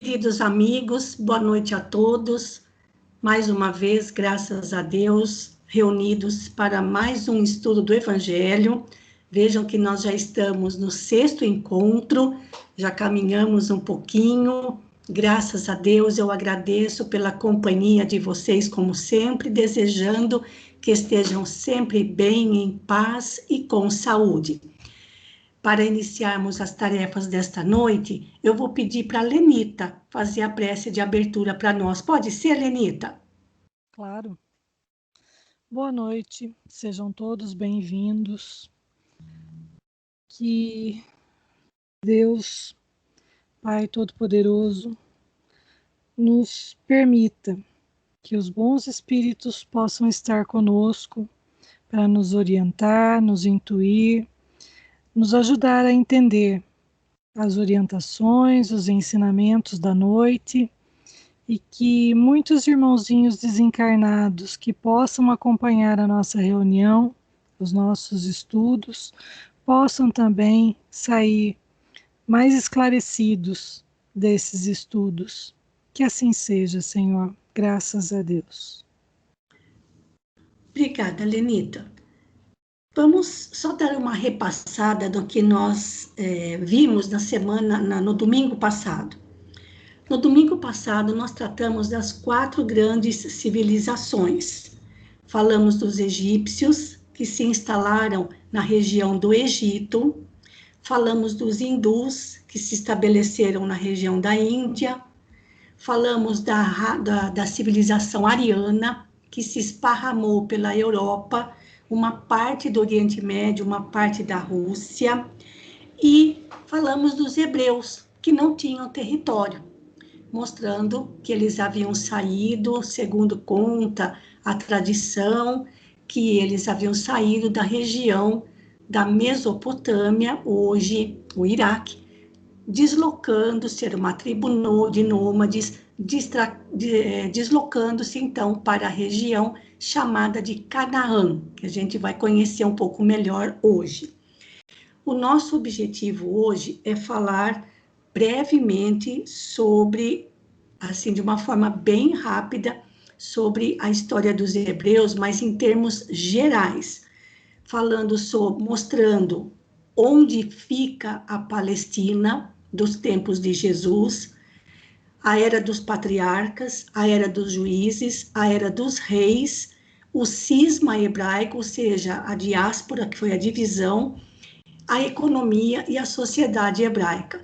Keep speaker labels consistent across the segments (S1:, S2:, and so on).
S1: Queridos amigos, boa noite a todos. Mais uma vez, graças a Deus, reunidos para mais um estudo do Evangelho. Vejam que nós já estamos no 6º encontro, já caminhamos um pouquinho. Graças a Deus, eu agradeço pela companhia de vocês, como sempre, desejando que estejam sempre bem, em paz e com saúde. Para iniciarmos as tarefas desta noite, eu vou pedir para a Lenita fazer a prece de abertura para nós. Pode ser, Lenita?
S2: Claro. Boa noite, sejam todos bem-vindos. Que Deus, Pai Todo-Poderoso, nos permita que os bons espíritos possam estar conosco para nos orientar, nos intuir, nos ajudar a entender as orientações, os ensinamentos da noite, e que muitos irmãozinhos desencarnados que possam acompanhar a nossa reunião, os nossos estudos, possam também sair mais esclarecidos desses estudos. Que assim seja, Senhor, graças a Deus.
S1: Obrigada, Lenita. Vamos só dar uma repassada do que nós vimos no domingo passado. No domingo passado, nós tratamos das 4 grandes civilizações. Falamos dos egípcios, que se instalaram na região do Egito. Falamos dos hindus, que se estabeleceram na região da Índia. Falamos da civilização ariana, que se esparramou pela Europa, uma parte do Oriente Médio, uma parte da Rússia. E falamos dos hebreus, que não tinham território, mostrando que eles haviam saído, segundo conta a tradição, que eles haviam saído da região da Mesopotâmia, hoje o Iraque, deslocando-se, era uma tribo de nômades, deslocando-se então para a região chamada de Canaã, que a gente vai conhecer um pouco melhor hoje. O nosso objetivo hoje é falar brevemente sobre, assim, de uma forma bem rápida, sobre a história dos hebreus, mas em termos gerais, mostrando onde fica a Palestina dos tempos de Jesus, a era dos patriarcas, a era dos juízes, a era dos reis, o cisma hebraico, ou seja, a diáspora, que foi a divisão, a economia e a sociedade hebraicas.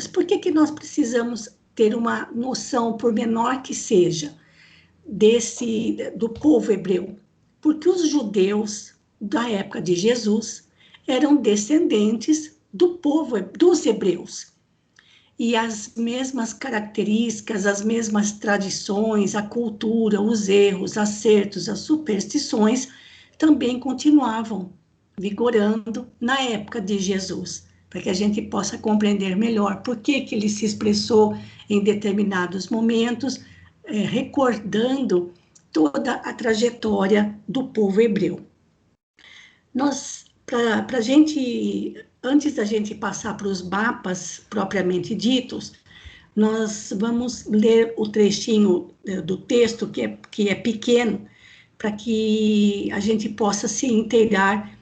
S1: Por que nós precisamos ter uma noção, por menor que seja, do povo hebreu? Porque os judeus da época de Jesus eram descendentes do povo, dos hebreus. E as mesmas características, as mesmas tradições, a cultura, os erros, acertos, as superstições também continuavam vigorando na época de Jesus, para que a gente possa compreender melhor por que ele se expressou em determinados momentos, recordando toda a trajetória do povo hebreu. Antes da gente passar para os mapas propriamente ditos, nós vamos ler o trechinho do texto, que é pequeno, para que a gente possa se inteirar,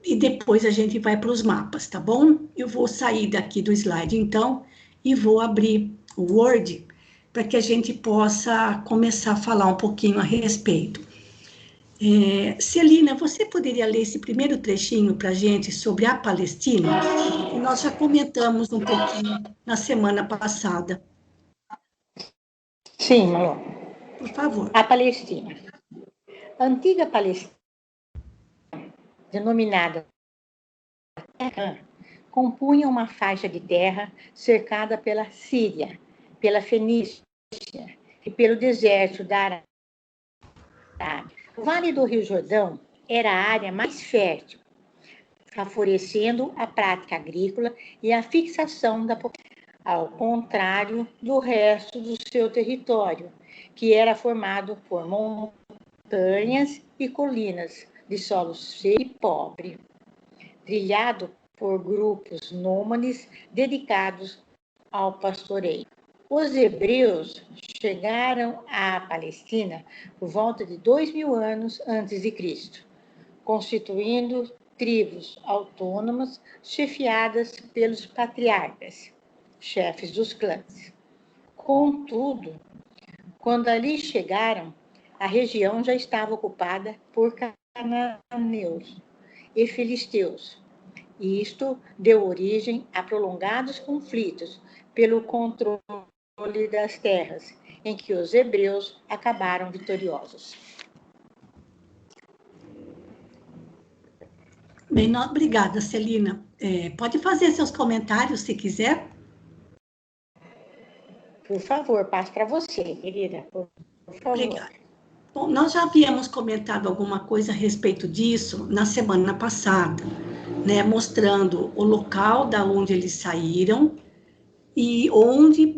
S1: e depois a gente vai para os mapas, tá bom? Eu vou sair daqui do slide, então, e vou abrir o Word, para que a gente possa começar a falar um pouquinho a respeito. Celina, você poderia ler esse primeiro trechinho para a gente sobre a Palestina? Que nós já comentamos um pouquinho na semana passada.
S3: Sim, Malu.
S1: Por favor.
S3: A Palestina. A antiga Palestina, denominada compunha uma faixa de terra cercada pela Síria, pela Fenícia e pelo deserto da Arábia. O Vale do Rio Jordão era a área mais fértil, favorecendo a prática agrícola e a fixação da população, ao contrário do resto do seu território, que era formado por montanhas e colinas de solo seco e pobre, trilhado por grupos nômades dedicados ao pastoreio. Os hebreus chegaram à Palestina por volta de 2000 anos antes de Cristo, constituindo tribos autônomas chefiadas pelos patriarcas, chefes dos clãs. Contudo, quando ali chegaram, a região já estava ocupada por cananeus e filisteus. E isto deu origem a prolongados conflitos pelo controle das terras, em que os hebreus acabaram vitoriosos.
S1: Bem, obrigada, Celina. Pode fazer seus comentários, se quiser.
S3: Por favor, passo para você, querida. Por favor.
S1: Obrigada. Bom, nós já havíamos comentado alguma coisa a respeito disso na semana passada, né, mostrando o local da onde eles saíram e onde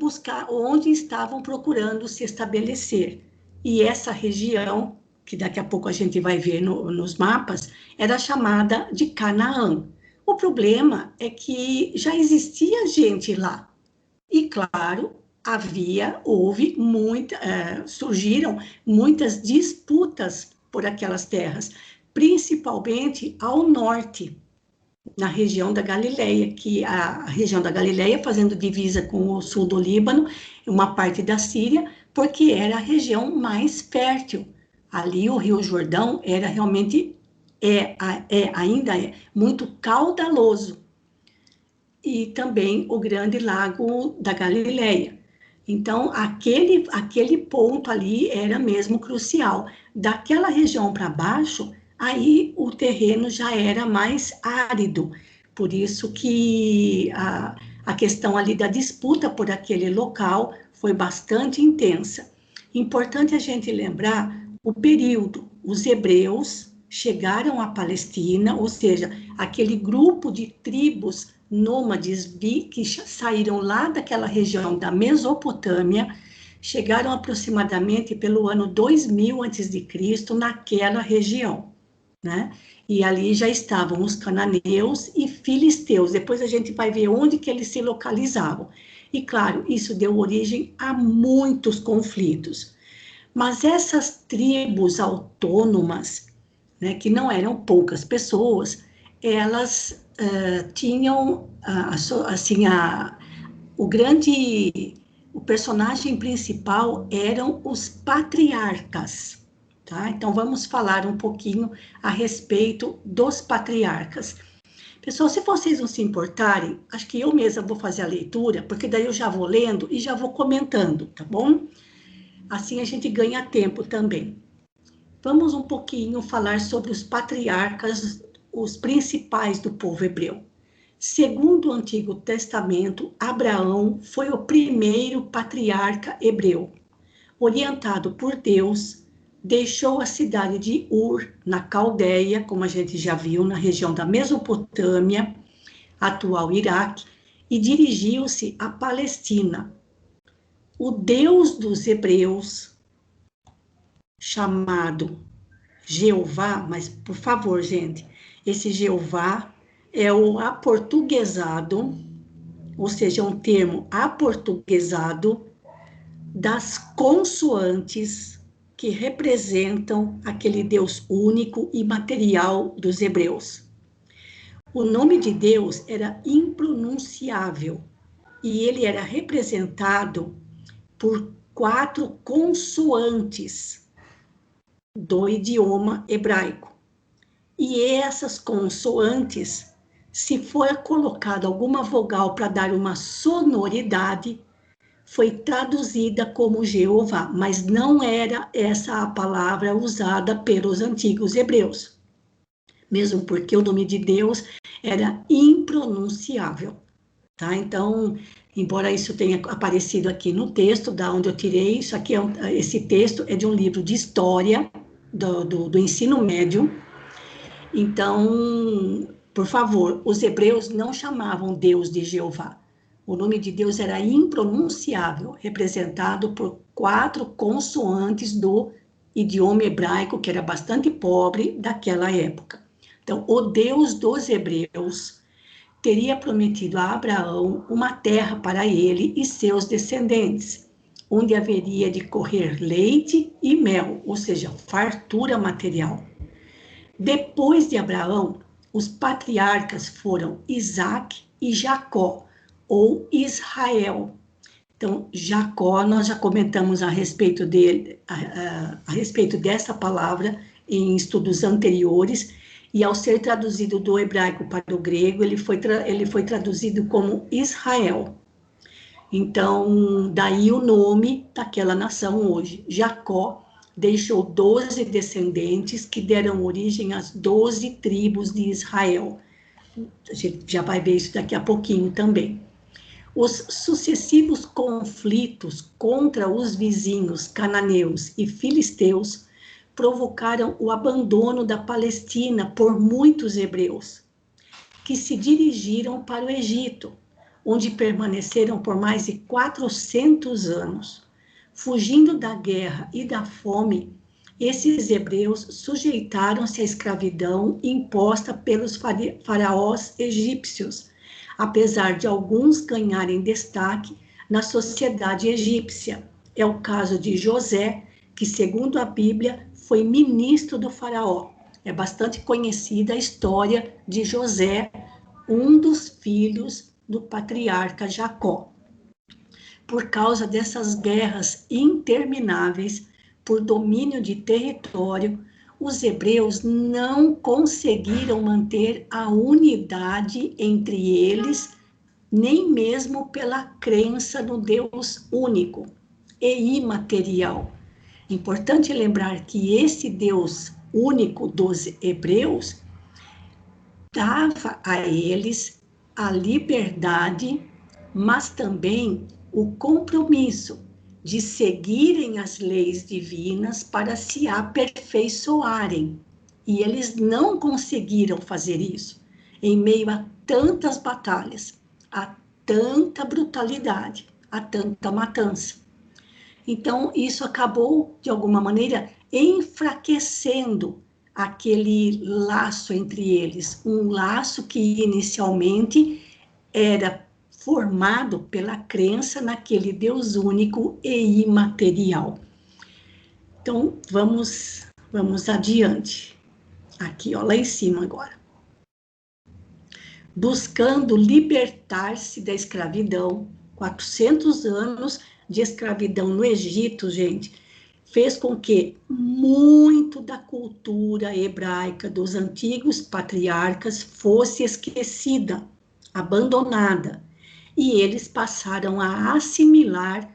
S1: estavam procurando se estabelecer. E essa região, que daqui a pouco a gente vai ver nos mapas, era chamada de Canaã. O problema é que já existia gente lá. E, claro, surgiram muitas disputas por aquelas terras, principalmente ao norte, na região da Galileia, que a região da Galileia fazendo divisa com o sul do Líbano, uma parte da Síria, porque era a região mais fértil. Ali o Rio Jordão era realmente, ainda é muito caudaloso. E também o grande lago da Galileia. Então, aquele ponto ali era mesmo crucial. Daquela região para baixo, aí o terreno já era mais árido. Por isso que a questão ali da disputa por aquele local foi bastante intensa. Importante a gente lembrar o período. Os hebreus chegaram à Palestina, ou seja, aquele grupo de tribos nômades que saíram lá daquela região da Mesopotâmia, chegaram aproximadamente pelo ano 2000 a.C. naquela região, né? E ali já estavam os cananeus e filisteus. Depois a gente vai ver onde que eles se localizavam. E claro, isso deu origem a muitos conflitos. Mas essas tribos autônomas, né, que não eram poucas pessoas, elas tinham, assim, o personagem principal eram os patriarcas, tá? Então, vamos falar um pouquinho a respeito dos patriarcas. Pessoal, se vocês não se importarem, acho que eu mesma vou fazer a leitura, porque daí eu já vou lendo e já vou comentando, tá bom? Assim a gente ganha tempo também. Vamos um pouquinho falar sobre os patriarcas, os principais do povo hebreu. Segundo o Antigo Testamento, Abraão foi o primeiro patriarca hebreu. Orientado por Deus, deixou a cidade de Ur, na Caldeia, como a gente já viu, na região da Mesopotâmia, atual Iraque, e dirigiu-se à Palestina. O Deus dos hebreus, chamado Jeová, mas por favor, gente, esse Jeová é o aportuguesado, ou seja, um termo aportuguesado das consoantes que representam aquele Deus único e material dos hebreus. O nome de Deus era impronunciável e ele era representado por 4 consoantes do idioma hebraico. E essas consoantes, se for colocada alguma vogal para dar uma sonoridade, foi traduzida como Jeová, mas não era essa a palavra usada pelos antigos hebreus, mesmo porque o nome de Deus era impronunciável, tá? Então, embora isso tenha aparecido aqui no texto, da onde eu tirei, esse texto é de um livro de história do ensino médio. Então, por favor, os hebreus não chamavam Deus de Jeová. O nome de Deus era impronunciável, representado por 4 consoantes do idioma hebraico, que era bastante pobre daquela época. Então, o Deus dos hebreus teria prometido a Abraão uma terra para ele e seus descendentes, onde haveria de correr leite e mel, ou seja, fartura material. Depois de Abraão, os patriarcas foram Isaac e Jacó, ou Israel. Então, Jacó, nós já comentamos a respeito dele, a respeito dessa palavra em estudos anteriores, e ao ser traduzido do hebraico para o grego, ele foi traduzido como Israel. Então, daí o nome daquela nação hoje. Jacó deixou 12 descendentes que deram origem às 12 tribos de Israel. A gente já vai ver isso daqui a pouquinho também. Os sucessivos conflitos contra os vizinhos cananeus e filisteus provocaram o abandono da Palestina por muitos hebreus, que se dirigiram para o Egito, onde permaneceram por mais de 400 anos. Fugindo da guerra e da fome, esses hebreus sujeitaram-se à escravidão imposta pelos faraós egípcios, apesar de alguns ganharem destaque na sociedade egípcia. É o caso de José, que, segundo a Bíblia, foi ministro do faraó. É bastante conhecida a história de José, um dos filhos do patriarca Jacó. Por causa dessas guerras intermináveis por domínio de território, os hebreus não conseguiram manter a unidade entre eles, nem mesmo pela crença no Deus único e imaterial. Importante lembrar que esse Deus único dos hebreus dava a eles a liberdade, mas também o compromisso de seguirem as leis divinas para se aperfeiçoarem. E eles não conseguiram fazer isso em meio a tantas batalhas, a tanta brutalidade, a tanta matança. Então, isso acabou, de alguma maneira, enfraquecendo aquele laço entre eles, um laço que inicialmente era formado pela crença naquele Deus único e imaterial. Então, vamos adiante. Aqui, ó, lá em cima agora. Buscando libertar-se da escravidão, 400 anos de escravidão no Egito, gente, fez com que muito da cultura hebraica dos antigos patriarcas fosse esquecida, abandonada, e eles passaram a assimilar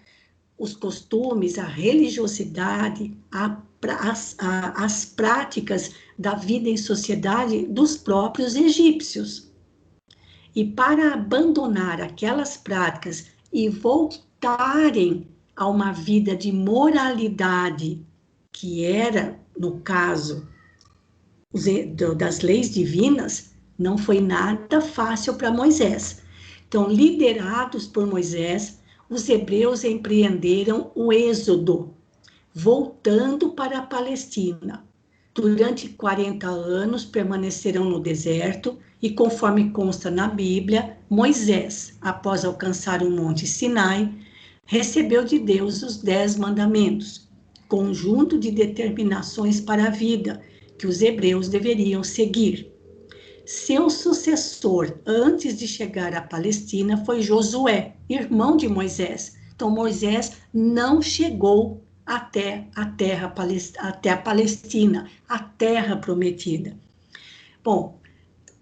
S1: os costumes, a religiosidade, as práticas da vida em sociedade dos próprios egípcios. E para abandonar aquelas práticas e voltarem a uma vida de moralidade, que era, no caso, das leis divinas, não foi nada fácil para Moisés. Então, liderados por Moisés, os hebreus empreenderam o êxodo, voltando para a Palestina. Durante 40 anos permaneceram no deserto e, conforme consta na Bíblia, Moisés, após alcançar o Monte Sinai, recebeu de Deus os 10 mandamentos, conjunto de determinações para a vida que os hebreus deveriam seguir. Seu sucessor, antes de chegar à Palestina, foi Josué, irmão de Moisés. Então, Moisés não chegou até a Palestina, a terra prometida. Bom,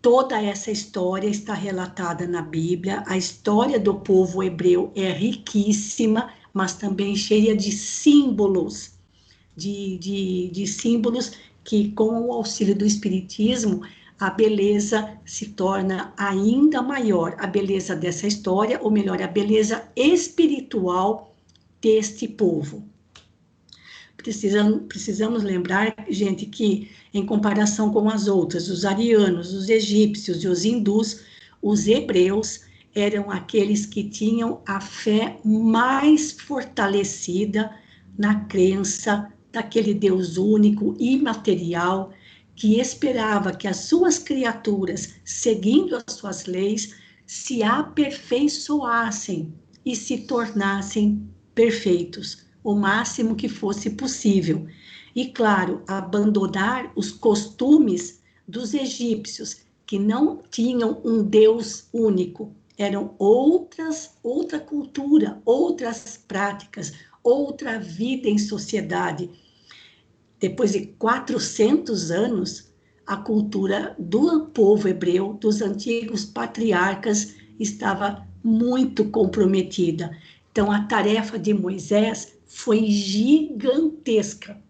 S1: toda essa história está relatada na Bíblia. A história do povo hebreu é riquíssima, mas também cheia de símbolos, de símbolos que, com o auxílio do Espiritismo, a beleza se torna ainda maior. A beleza dessa história, ou melhor, a beleza espiritual deste povo. Precisamos lembrar, gente, que em comparação com as outras, os arianos, os egípcios e os hindus, os hebreus eram aqueles que tinham a fé mais fortalecida na crença daquele Deus único, imaterial, que esperava que as suas criaturas, seguindo as suas leis, se aperfeiçoassem e se tornassem perfeitos, o máximo que fosse possível. E, claro, abandonar os costumes dos egípcios, que não tinham um Deus único, eram outra cultura, outras práticas, outra vida em sociedade. Depois de 400 anos, a cultura do povo hebreu, dos antigos patriarcas, estava muito comprometida. Então, a tarefa de Moisés foi gigantesca.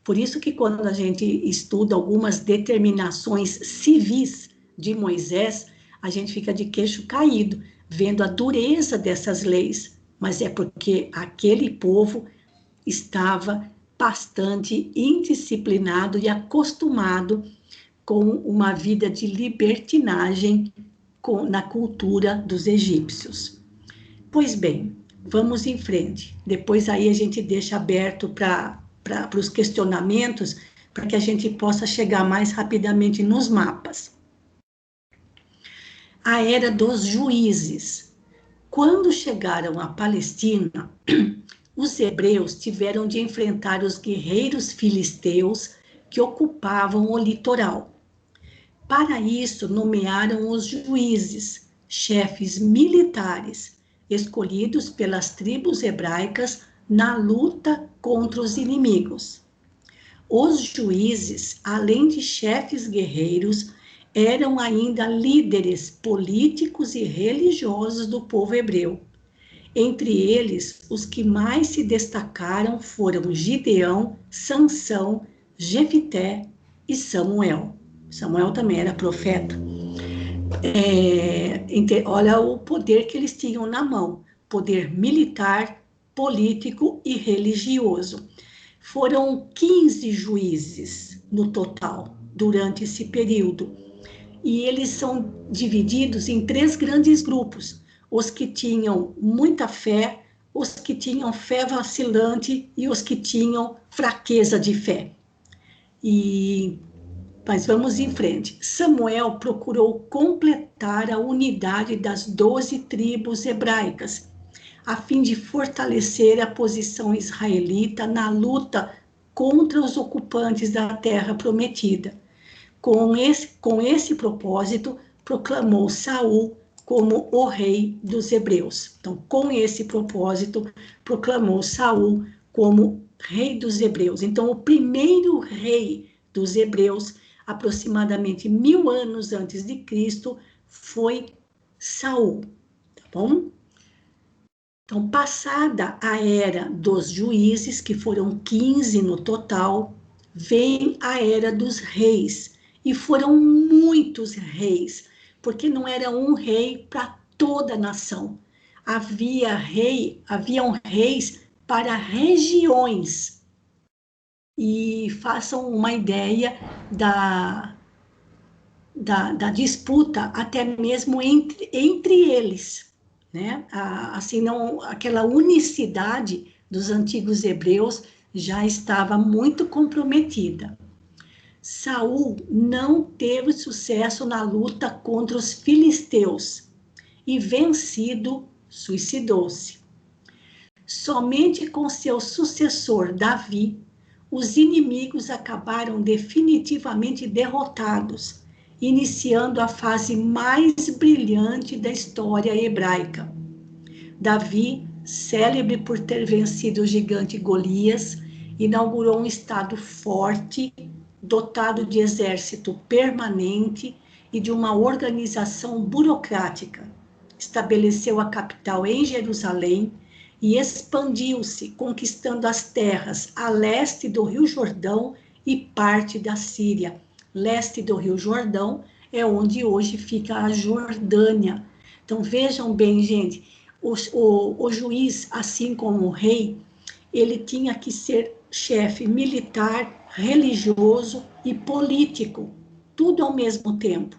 S1: Por isso que quando a gente estuda algumas determinações civis de Moisés, a gente fica de queixo caído, vendo a dureza dessas leis, mas é porque aquele povo estava bastante indisciplinado e acostumado com uma vida de libertinagem na cultura dos egípcios. Pois bem, vamos em frente. Depois aí a gente deixa aberto para os questionamentos, para que a gente possa chegar mais rapidamente nos mapas. A era dos juízes. Quando chegaram à Palestina, os hebreus tiveram de enfrentar os guerreiros filisteus que ocupavam o litoral. Para isso, nomearam os juízes, chefes militares, escolhidos pelas tribos hebraicas na luta contra os inimigos. Os juízes, além de chefes guerreiros, eram ainda líderes políticos e religiosos do povo hebreu. Entre eles, os que mais se destacaram foram Gideão, Sansão, Jefité e Samuel. Samuel também era profeta. Olha o poder que eles tinham na mão, poder militar, político e religioso. Foram 15 juízes no total, durante esse período. E eles são divididos em 3 grandes grupos: os que tinham muita fé, os que tinham fé vacilante e os que tinham fraqueza de fé. Mas vamos em frente. Samuel procurou completar a unidade das 12 tribos hebraicas, a fim de fortalecer a posição israelita na luta contra os ocupantes da terra prometida. Com esse propósito, proclamou Saul como o rei dos hebreus. Então, com esse propósito, proclamou Saul como rei dos hebreus. Então, o primeiro rei dos hebreus, aproximadamente 1000 anos antes de Cristo, foi Saul, tá bom? Então, passada a era dos juízes, que foram 15 no total, vem a era dos reis, e foram muitos reis, porque não era um rei para toda a nação. Haviam reis para regiões. E façam uma ideia da disputa, até mesmo entre eles, né? Assim, não, aquela unicidade dos antigos hebreus já estava muito comprometida. Saul não teve sucesso na luta contra os filisteus e, vencido, suicidou-se. Somente com seu sucessor Davi, os inimigos acabaram definitivamente derrotados, iniciando a fase mais brilhante da história hebraica. Davi, célebre por ter vencido o gigante Golias, inaugurou um estado forte, dotado de exército permanente e de uma organização burocrática. Estabeleceu a capital em Jerusalém e expandiu-se, conquistando as terras a leste do Rio Jordão e parte da Síria. Leste do Rio Jordão é onde hoje fica a Jordânia. Então, vejam bem, gente, o juiz, assim como o rei, ele tinha que ser chefe militar, religioso e político, tudo ao mesmo tempo.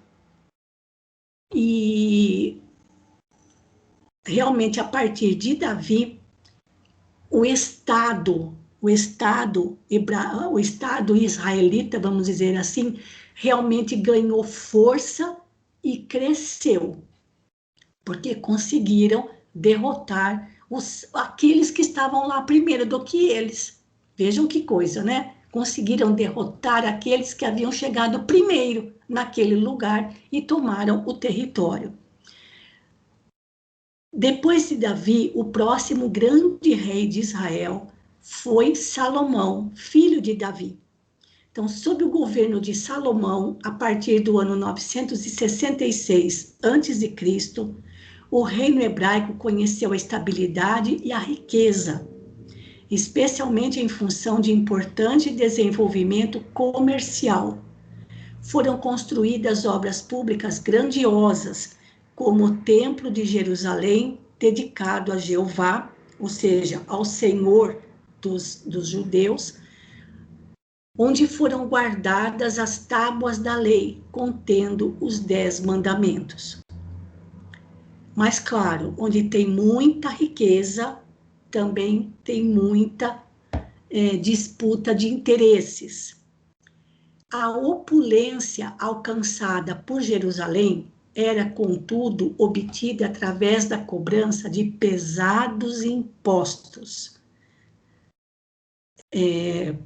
S1: E realmente, a partir de Davi, o Estado o Estado israelita, vamos dizer assim, realmente ganhou força e cresceu, porque conseguiram derrotar aqueles que estavam lá primeiro do que eles. Vejam que coisa, né? Conseguiram derrotar aqueles que haviam chegado primeiro naquele lugar e tomaram o território. Depois de Davi, o próximo grande rei de Israel foi Salomão, filho de Davi. Então, sob o governo de Salomão, a partir do ano 966 a.C., o reino hebraico conheceu a estabilidade e a riqueza, especialmente em função de importante desenvolvimento comercial. Foram construídas obras públicas grandiosas, como o Templo de Jerusalém, dedicado a Jeová, ou seja, ao Senhor dos judeus, onde foram guardadas as tábuas da lei, contendo os 10 mandamentos. Mas, claro, onde tem muita riqueza, também tem muita disputa de interesses. A opulência alcançada por Jerusalém era, contudo, obtida através da cobrança de pesados impostos.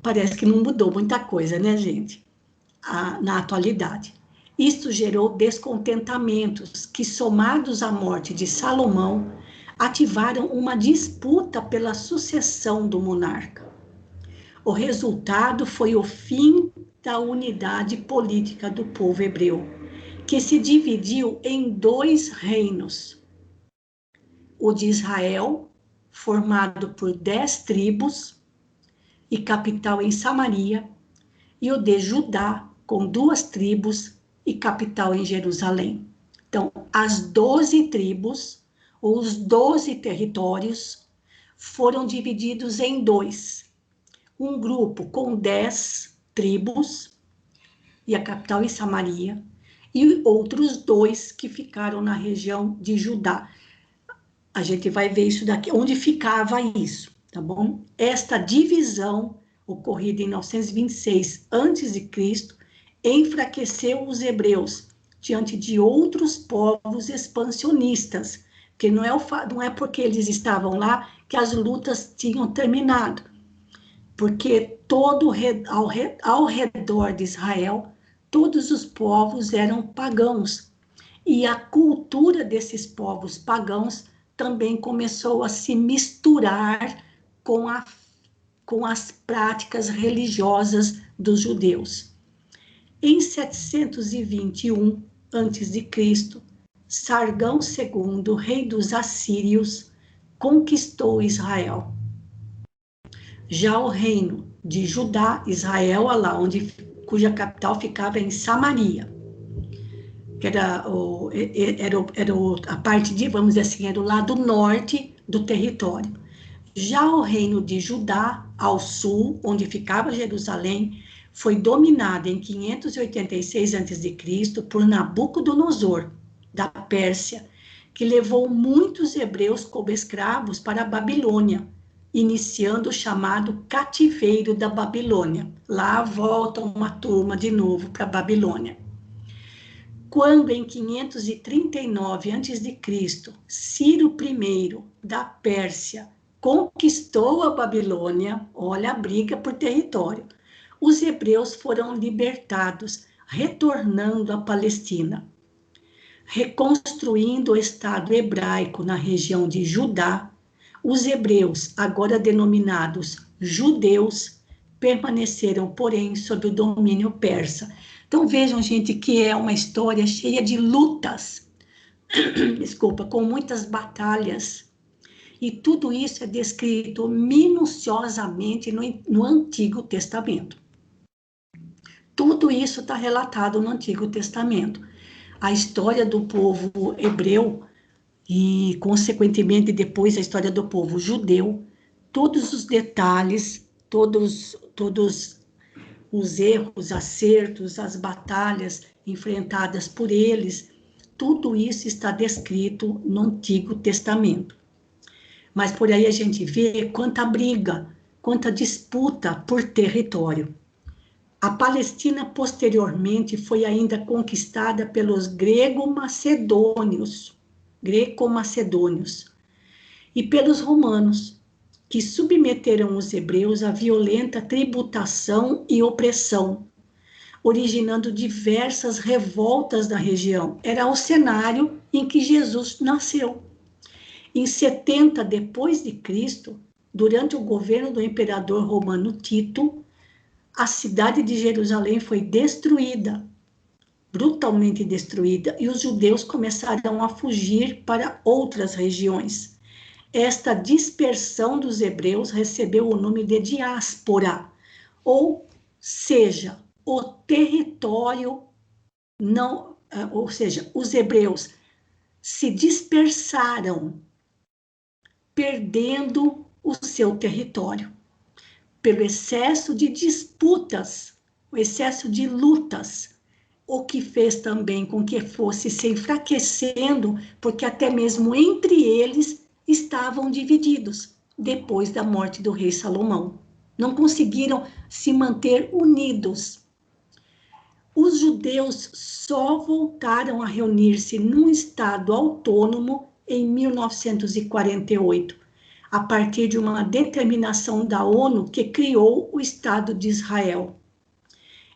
S1: Parece que não mudou muita coisa, né, gente, na atualidade. Isto gerou descontentamentos que, somados à morte de Salomão, ativaram uma disputa pela sucessão do monarca. O resultado foi o fim da unidade política do povo hebreu, que se dividiu em 2 reinos. O de Israel, formado por 10 tribos e capital em Samaria, e o de Judá, com 2 tribos e capital em Jerusalém. Então, as 12 tribos, ou os 12 territórios, foram divididos em 2. Um grupo com 10 tribos, e a capital em Samaria, e outros 2 que ficaram na região de Judá. A gente vai ver isso daqui, onde ficava isso, tá bom? Esta divisão, ocorrida em 926 a.C., enfraqueceu os hebreus diante de outros povos expansionistas, que não é porque eles estavam lá que as lutas tinham terminado, porque ao redor de Israel, todos os povos eram pagãos, e a cultura desses povos pagãos também começou a se misturar com as práticas religiosas dos judeus. Em 721 a.C., Sargão II, rei dos assírios, conquistou Israel. Já o reino de Judá, Israel, cuja capital ficava em Samaria, que era a parte de, vamos dizer assim, era o lado norte do território. Já o reino de Judá, ao sul, onde ficava Jerusalém, foi dominado em 586 a.C. por Nabucodonosor, da Pérsia, que levou muitos hebreus como escravos para a Babilônia, iniciando o chamado cativeiro da Babilônia. Lá volta uma turma de novo para a Babilônia. Quando, em 539 a.C., Ciro I, da Pérsia, conquistou a Babilônia, olha a briga por território, os hebreus foram libertados, retornando à Palestina. Reconstruindo o Estado hebraico na região de Judá, os hebreus, agora denominados judeus, permaneceram, porém, sob o domínio persa. Então, vejam, gente, que é uma história cheia de lutas, desculpa, com muitas batalhas. E tudo isso é descrito minuciosamente no Antigo Testamento. Tudo isso está relatado no Antigo Testamento. A história do povo hebreu e, consequentemente, depois a história do povo judeu, todos os detalhes, todos os erros, acertos, as batalhas enfrentadas por eles, tudo isso está descrito no Antigo Testamento. Mas por aí a gente vê quanta briga quanto à disputa por território. A Palestina, posteriormente, foi ainda conquistada pelos greco-macedônios e pelos romanos, que submeteram os hebreus à violenta tributação e opressão, originando diversas revoltas na região. Era o cenário em que Jesus nasceu. Em 70 depois de Cristo, durante o governo do imperador romano Tito, a cidade de Jerusalém foi destruída, brutalmente destruída, e os judeus começaram a fugir para outras regiões. Esta dispersão dos hebreus recebeu o nome de diáspora, ou seja, o território não, ou seja, os hebreus se dispersaram, perdendo o seu território, pelo excesso de disputas, o excesso de lutas, o que fez também com que fosse se enfraquecendo, porque até mesmo entre eles estavam divididos, depois da morte do rei Salomão. Não conseguiram se manter unidos. Os judeus só voltaram a reunir-se num estado autônomo em 1948, a partir de uma determinação da ONU que criou o Estado de Israel.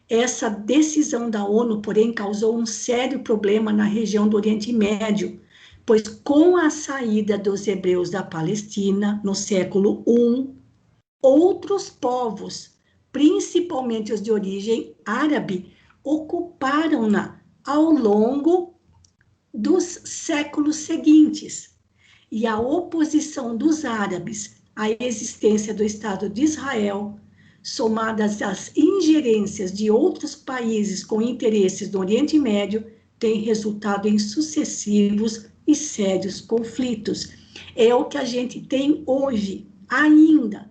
S1: Essa decisão da ONU, porém, causou um sério problema na região do Oriente Médio, pois com a saída dos hebreus da Palestina, no século I, outros povos, principalmente os de origem árabe, ocuparam-na ao longo dos séculos seguintes. E a oposição dos árabes à existência do Estado de Israel, somadas às ingerências de outros países com interesses no Oriente Médio, tem resultado em sucessivos e sérios conflitos. É o que a gente tem hoje, ainda,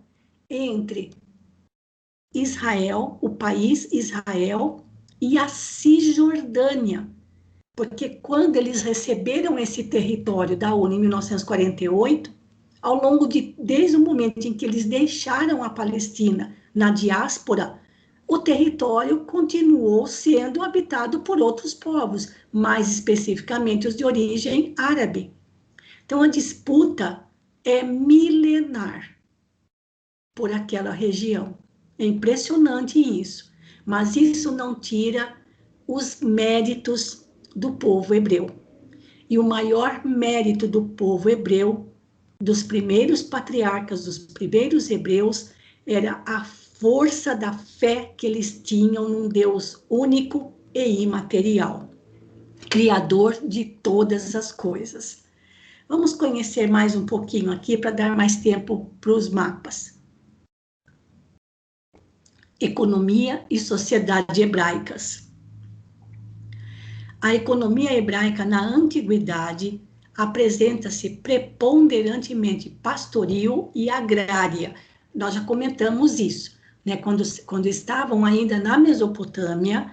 S1: entre Israel, o país Israel, e a Cisjordânia, porque quando eles receberam esse território da ONU em 1948, ao longo desde o momento em que eles deixaram a Palestina na diáspora, o território continuou sendo habitado por outros povos, mais especificamente os de origem árabe. Então, a disputa é milenar por aquela região. É impressionante isso, mas isso não tira os méritos do povo hebreu. E o maior mérito do povo hebreu, dos primeiros patriarcas, dos primeiros hebreus, era a força da fé que eles tinham num Deus único e imaterial, criador de todas as coisas. Vamos conhecer mais um pouquinho aqui para dar mais tempo para os mapas. Economia e sociedade hebraicas. A economia hebraica na antiguidade apresenta-se preponderantemente pastoril e agrária. Nós já comentamos isso, né? Quando estavam ainda na Mesopotâmia,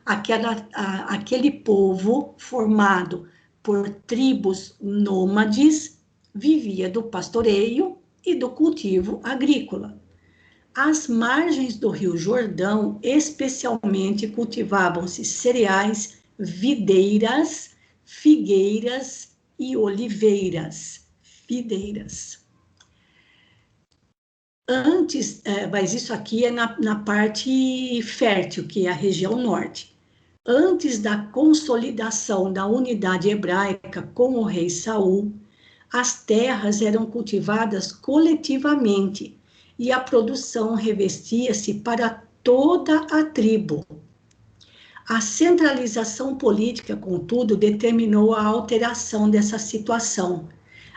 S1: aquele povo formado por tribos nômades vivia do pastoreio e do cultivo agrícola. Às margens do Rio Jordão, especialmente, cultivavam-se cereais, videiras, figueiras e oliveiras. Antes, mas isso aqui é na parte fértil, que é a região norte. Antes da consolidação da unidade hebraica com o rei Saul, as terras eram cultivadas coletivamente e a produção revestia-se para toda a tribo. A centralização política, contudo, determinou a alteração dessa situação.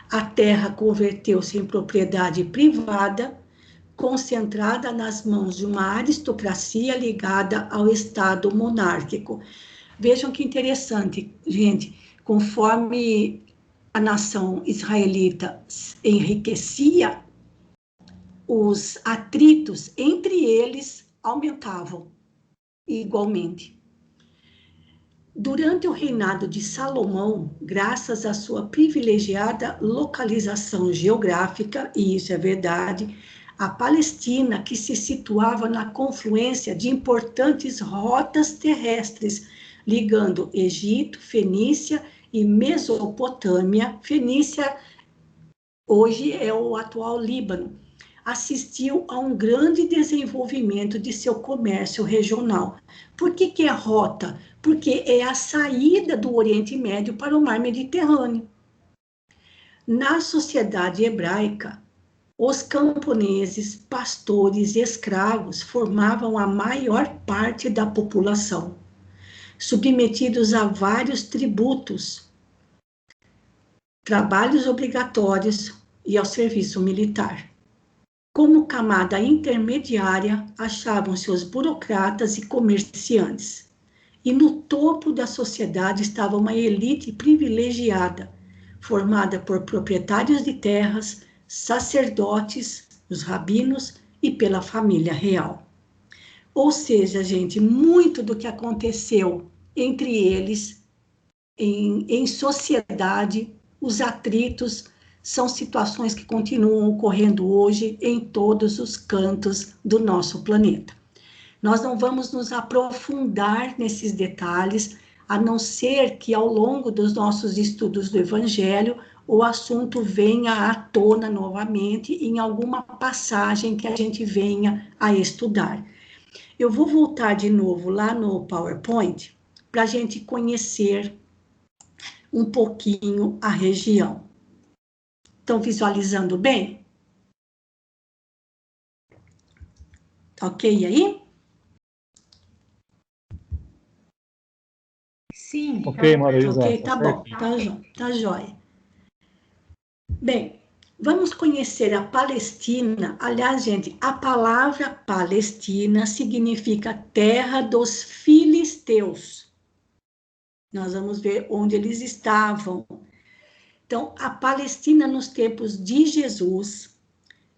S1: A terra converteu-se em propriedade privada, concentrada nas mãos de uma aristocracia ligada ao Estado monárquico. Vejam que interessante, gente, conforme a nação israelita enriquecia, os atritos entre eles aumentavam igualmente. Durante o reinado de Salomão, graças à sua privilegiada localização geográfica, e isso é verdade, A Palestina, que se situava na confluência de importantes rotas terrestres, ligando Egito, Fenícia e Mesopotâmia. Fenícia hoje é o atual Líbano, assistiu a um grande desenvolvimento de seu comércio regional. Por que é rota? Porque é a saída do Oriente Médio para o mar Mediterrâneo. Na sociedade hebraica, os camponeses, pastores e escravos formavam a maior parte da população, submetidos a vários tributos, trabalhos obrigatórios e ao serviço militar. Como camada intermediária, achavam-se os burocratas e comerciantes. E no topo da sociedade estava uma elite privilegiada, formada por proprietários de terras, sacerdotes, os rabinos e pela família real. Ou seja, gente, muito do que aconteceu entre eles, em sociedade, os atritos, são situações que continuam ocorrendo hoje em todos os cantos do nosso planeta. Nós não vamos nos aprofundar nesses detalhes, a não ser que ao longo dos nossos estudos do Evangelho, o assunto venha à tona novamente em alguma passagem que a gente venha a estudar. Eu vou voltar de novo lá no PowerPoint para a gente conhecer um pouquinho a região. Estão visualizando bem? Ok aí?
S3: Sim.
S4: Ok, Marisa.
S1: Ok, tá bom, tá jóia. Bem, vamos conhecer a Palestina. Aliás, gente, a palavra Palestina significa terra dos filisteus. Nós vamos ver onde eles estavam. Então, a Palestina nos tempos de Jesus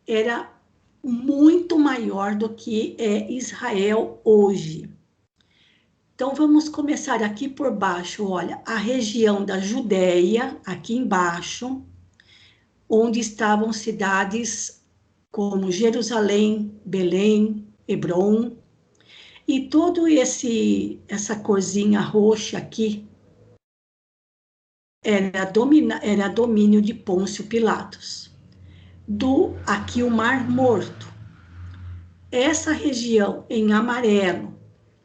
S1: era muito maior do que é Israel hoje. Então, vamos começar aqui por baixo, olha, a região da Judéia, aqui embaixo, onde estavam cidades como Jerusalém, Belém, Hebrom, e todo essa corzinha roxa aqui era domínio de Pôncio Pilatos. Aqui o Mar Morto. Essa região em amarelo,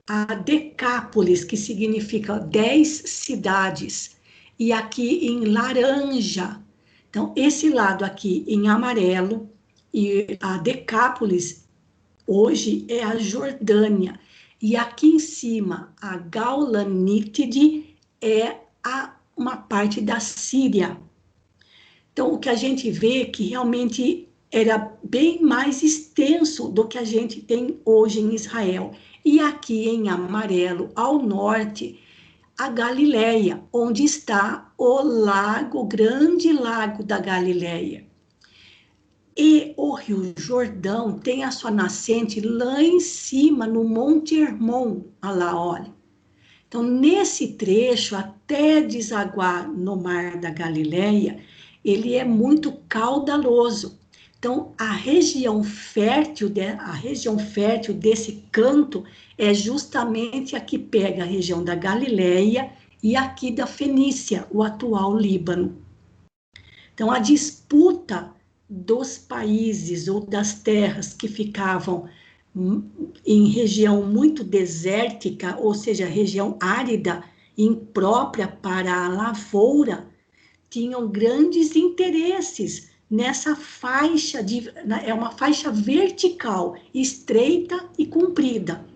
S1: a Decápolis, que significa 10 cidades, e aqui em laranja. Então, esse lado aqui em amarelo, e a Decápolis, hoje é a Jordânia. E aqui em cima, a Gaulanítide é uma parte da Síria. Então, o que a gente vê é que realmente era bem mais extenso do que a gente tem hoje em Israel. E aqui em amarelo, ao norte, a Galileia, onde está o grande lago da Galileia. E o Rio Jordão tem a sua nascente lá em cima, no Monte Hermon, olha lá, olha. Então, nesse trecho, até desaguar no Mar da Galileia, ele é muito caudaloso. Então, a região fértil desse canto é justamente a que pega a região da Galileia e aqui da Fenícia, o atual Líbano. Então, a disputa dos países ou das terras que ficavam em região muito desértica, ou seja, região árida, imprópria para a lavoura, tinham grandes interesses nessa faixa, é uma faixa vertical, estreita e comprida,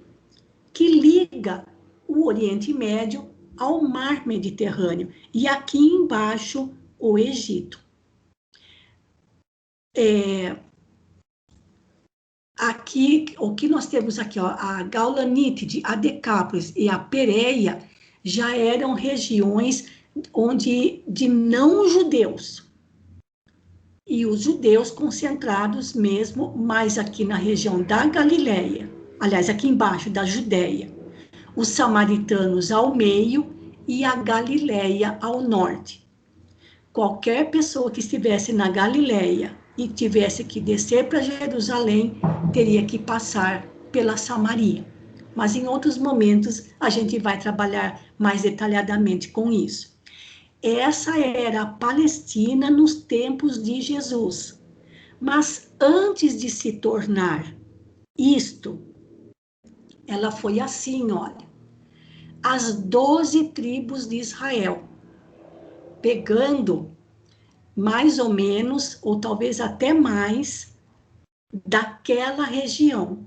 S1: que liga o Oriente Médio ao Mar Mediterrâneo, e aqui embaixo o Egito. Aqui, o que nós temos aqui, ó, a Gaulanítide, a Decápolis e a Pérea já eram regiões de não-judeus. E os judeus concentrados mesmo, mais aqui na região da Galileia, aliás, aqui embaixo, da Judéia. Os samaritanos ao meio e a Galileia ao norte. Qualquer pessoa que estivesse na Galileia e tivesse que descer para Jerusalém, teria que passar pela Samaria. Mas em outros momentos a gente vai trabalhar mais detalhadamente com isso. Essa era a Palestina nos tempos de Jesus. Mas antes de se tornar isto, ela foi assim, olha. As 12 tribos de Israel, pegando mais ou menos, ou talvez até mais, daquela região.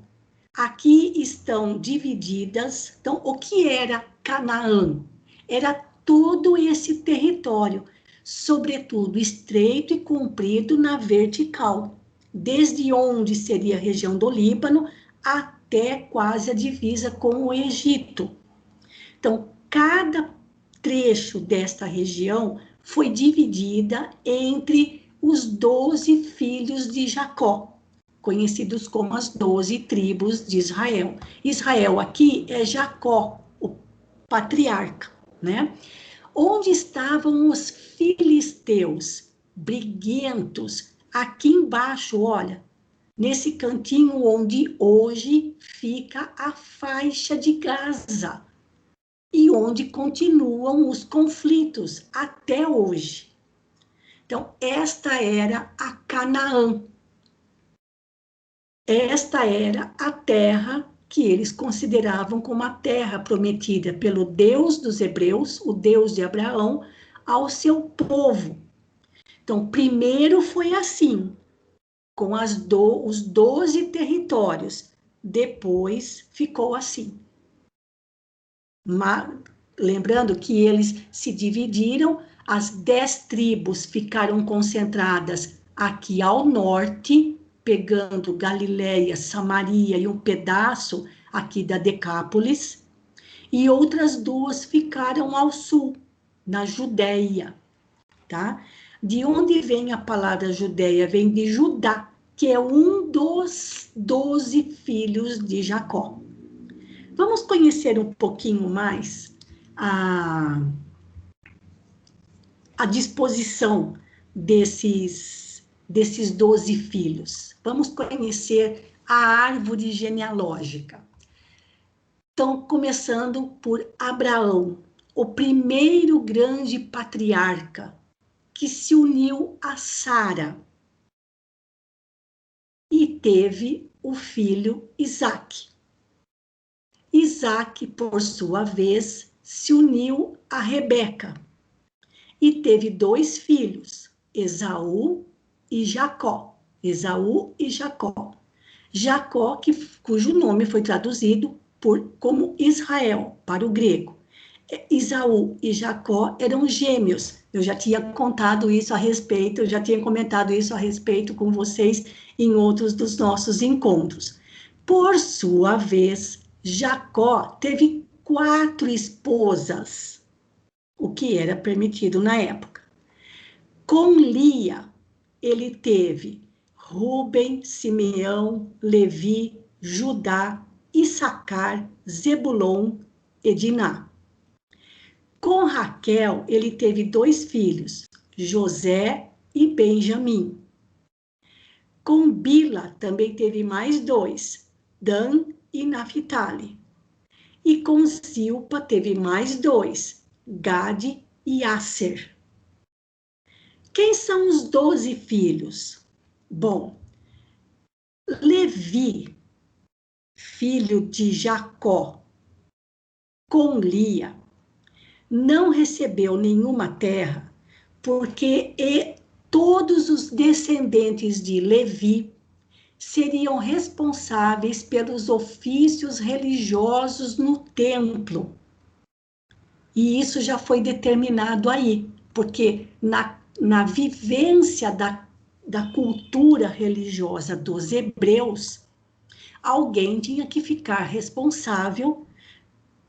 S1: Aqui estão divididas, então, o que era Canaã? Era todo esse território, sobretudo estreito e comprido na vertical, desde onde seria a região do Líbano até quase a divisa com o Egito. Então, cada trecho desta região foi dividida entre os 12 filhos de Jacó, conhecidos como as 12 tribos de Israel. Israel aqui é Jacó, o patriarca, né? Onde estavam os filisteus, briguentos, aqui embaixo, olha, nesse cantinho onde hoje fica a faixa de Gaza, e onde continuam os conflitos até hoje. Então, esta era a Canaã. Esta era a terra que eles consideravam como a terra prometida pelo Deus dos hebreus, o Deus de Abraão, ao seu povo. Então, primeiro foi assim, com os 12 territórios. Depois ficou assim. Lembrando que eles se dividiram, as 10 tribos ficaram concentradas aqui ao norte, pegando Galileia, Samaria e um pedaço aqui da Decápolis, e outras 2 ficaram ao sul, na Judéia, tá? De onde vem a palavra Judéia? Vem de Judá, que é um dos 12 filhos de Jacó. Vamos conhecer um pouquinho mais a disposição desses 12 filhos. Vamos conhecer a árvore genealógica. Então, começando por Abraão, o primeiro grande patriarca que se uniu a Sara e teve o filho Isaque. Isaque, por sua vez, se uniu a Rebeca e teve 2 filhos, Esaú e Jacó. Esaú e Jacó. Jacó, cujo nome foi traduzido como Israel, para o grego. Esaú e Jacó eram gêmeos. Eu já tinha contado isso a respeito, eu já tinha comentado isso a respeito com vocês em outros dos nossos encontros. Por sua vez, Jacó teve 4 esposas, o que era permitido na época. Com Lia, ele teve Rúben, Simeão, Levi, Judá, Issacar, Zebulon e Diná. Com Raquel, ele teve 2 filhos, José e Benjamim. Com Bila, também teve mais 2, Dan e Naphtali. E com Zilpa teve mais 2, Gade e Asser. Quem são os 12 filhos? Bom, Levi, filho de Jacó, com Lia, não recebeu nenhuma terra, porque todos os descendentes de Levi seriam responsáveis pelos ofícios religiosos no templo. E isso já foi determinado aí, porque na vivência da cultura religiosa dos hebreus, alguém tinha que ficar responsável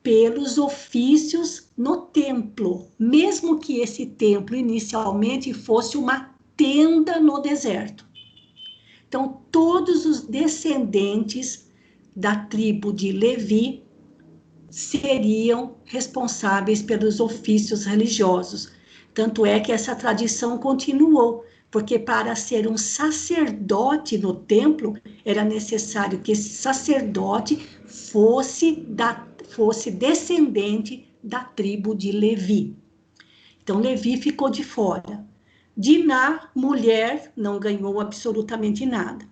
S1: pelos ofícios no templo, mesmo que esse templo inicialmente fosse uma tenda no deserto. Então, todos os descendentes da tribo de Levi seriam responsáveis pelos ofícios religiosos. Tanto é que essa tradição continuou, porque para ser um sacerdote no templo, era necessário que esse sacerdote fosse descendente da tribo de Levi. Então, Levi ficou de fora. Diná, mulher, não ganhou absolutamente nada.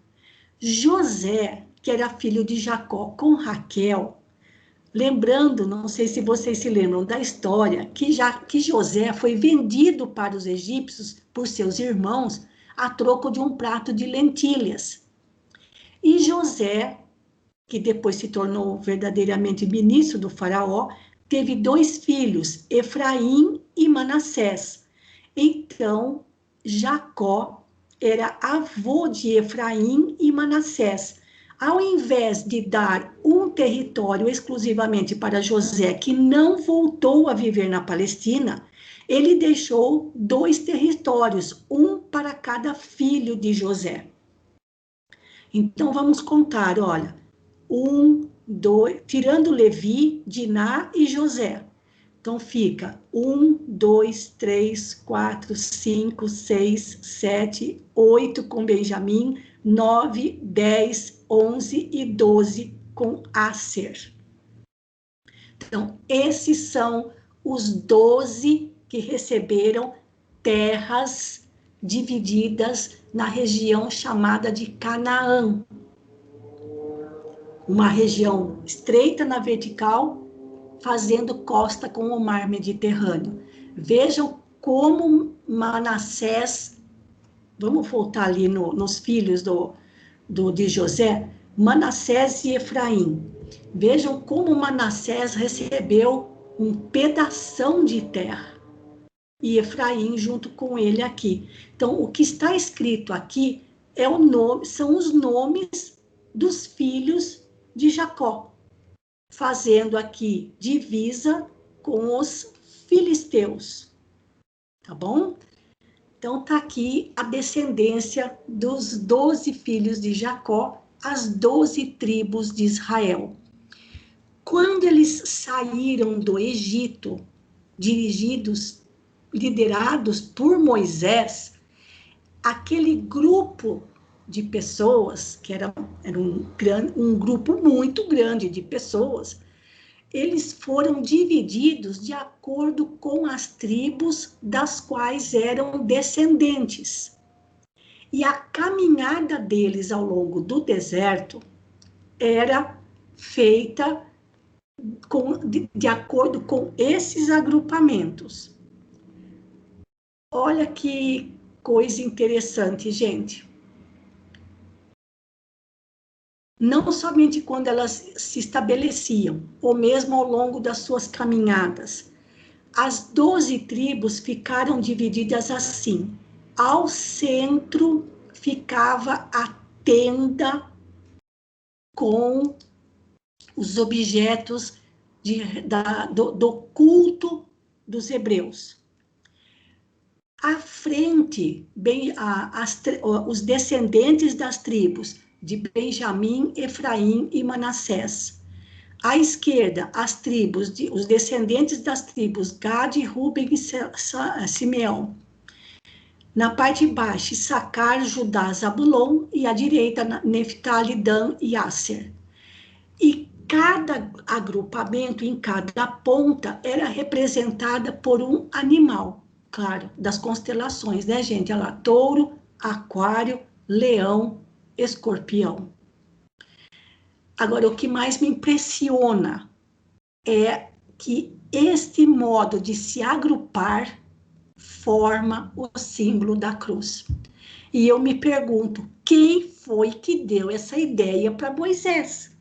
S1: José, que era filho de Jacó com Raquel, lembrando, não sei se vocês se lembram da história, que José foi vendido para os egípcios por seus irmãos a troco de um prato de lentilhas. E José, que depois se tornou verdadeiramente ministro do faraó, teve 2 filhos, Efraim e Manassés. Então, Jacó era avô de Efraim e Manassés. Ao invés de dar um território exclusivamente para José, que não voltou a viver na Palestina, ele deixou 2 territórios, um para cada filho de José. Então, vamos contar, olha, 1, 2, tirando Levi, Diná e José. Então, fica 1, 2, 3, 4, 5, 6, 7, 8 com Benjamim, 9, 10, 11 e 12 com Aser. Então, esses são os 12 que receberam terras divididas na região chamada de Canaã. Uma região estreita na vertical, fazendo costa com o mar Mediterrâneo. Vejam como Manassés, vamos voltar ali nos filhos de José, Manassés e Efraim. Vejam como Manassés recebeu um pedação de terra, e Efraim junto com ele aqui. Então, o que está escrito aqui são os nomes dos filhos de Jacó, fazendo aqui divisa com os filisteus, tá bom? Então, tá aqui a descendência dos 12 filhos de Jacó, as 12 tribos de Israel. Quando eles saíram do Egito, liderados por Moisés, aquele grupo de pessoas, que era um grupo muito grande de pessoas, eles foram divididos de acordo com as tribos das quais eram descendentes. E a caminhada deles ao longo do deserto era feita de acordo com esses agrupamentos. Olha que coisa interessante, gente. Não somente quando elas se estabeleciam, ou mesmo ao longo das suas caminhadas. As 12 tribos ficaram divididas assim. Ao centro ficava a tenda com os objetos do culto dos hebreus. À frente, os descendentes das tribos de Benjamim, Efraim e Manassés. À esquerda, os descendentes das tribos Gade, Ruben e Simeão. Na parte de baixo, Issacar, Judá, Zabulon, e à direita, Neftali, Dan e Aser. E cada agrupamento, em cada ponta, era representada por um animal, claro, das constelações, né, gente? Olha lá, touro, aquário, leão, escorpião. Agora, o que mais me impressiona é que este modo de se agrupar forma o símbolo da cruz. E eu me pergunto, quem foi que deu essa ideia para Moisés?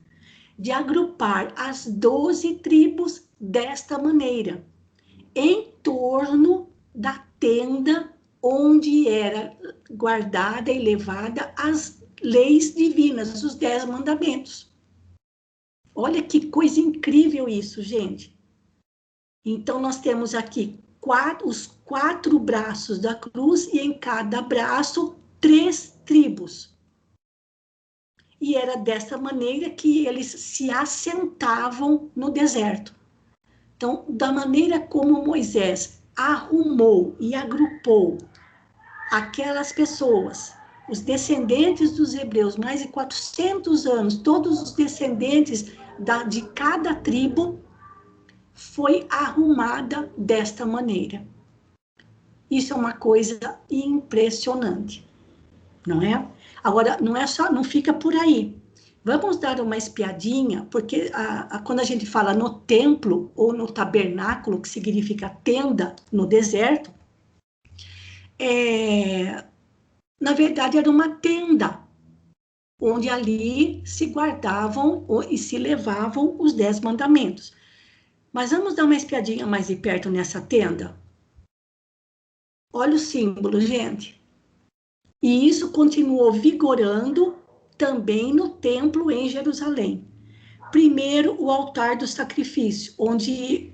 S1: De agrupar as 12 tribos desta maneira, em torno da tenda onde era guardada e levada as leis divinas, os 10 mandamentos. Olha que coisa incrível isso, gente. Então, nós temos aqui os 4 braços da cruz e em cada braço 3 tribos. E era dessa maneira que eles se assentavam no deserto. Então, da maneira como Moisés arrumou e agrupou aquelas pessoas, os descendentes dos hebreus, mais de 400 anos, todos os descendentes de cada tribo, foi arrumada desta maneira. Isso é uma coisa impressionante, não é? Agora, não fica por aí. Vamos dar uma espiadinha, porque quando a gente fala no templo ou no tabernáculo, que significa tenda no deserto, na verdade era uma tenda, onde ali se guardavam e se levavam os 10 mandamentos. Mas vamos dar uma espiadinha mais de perto nessa tenda? Olha o símbolo, gente. E isso continuou vigorando também no templo em Jerusalém. Primeiro, o altar do sacrifício, onde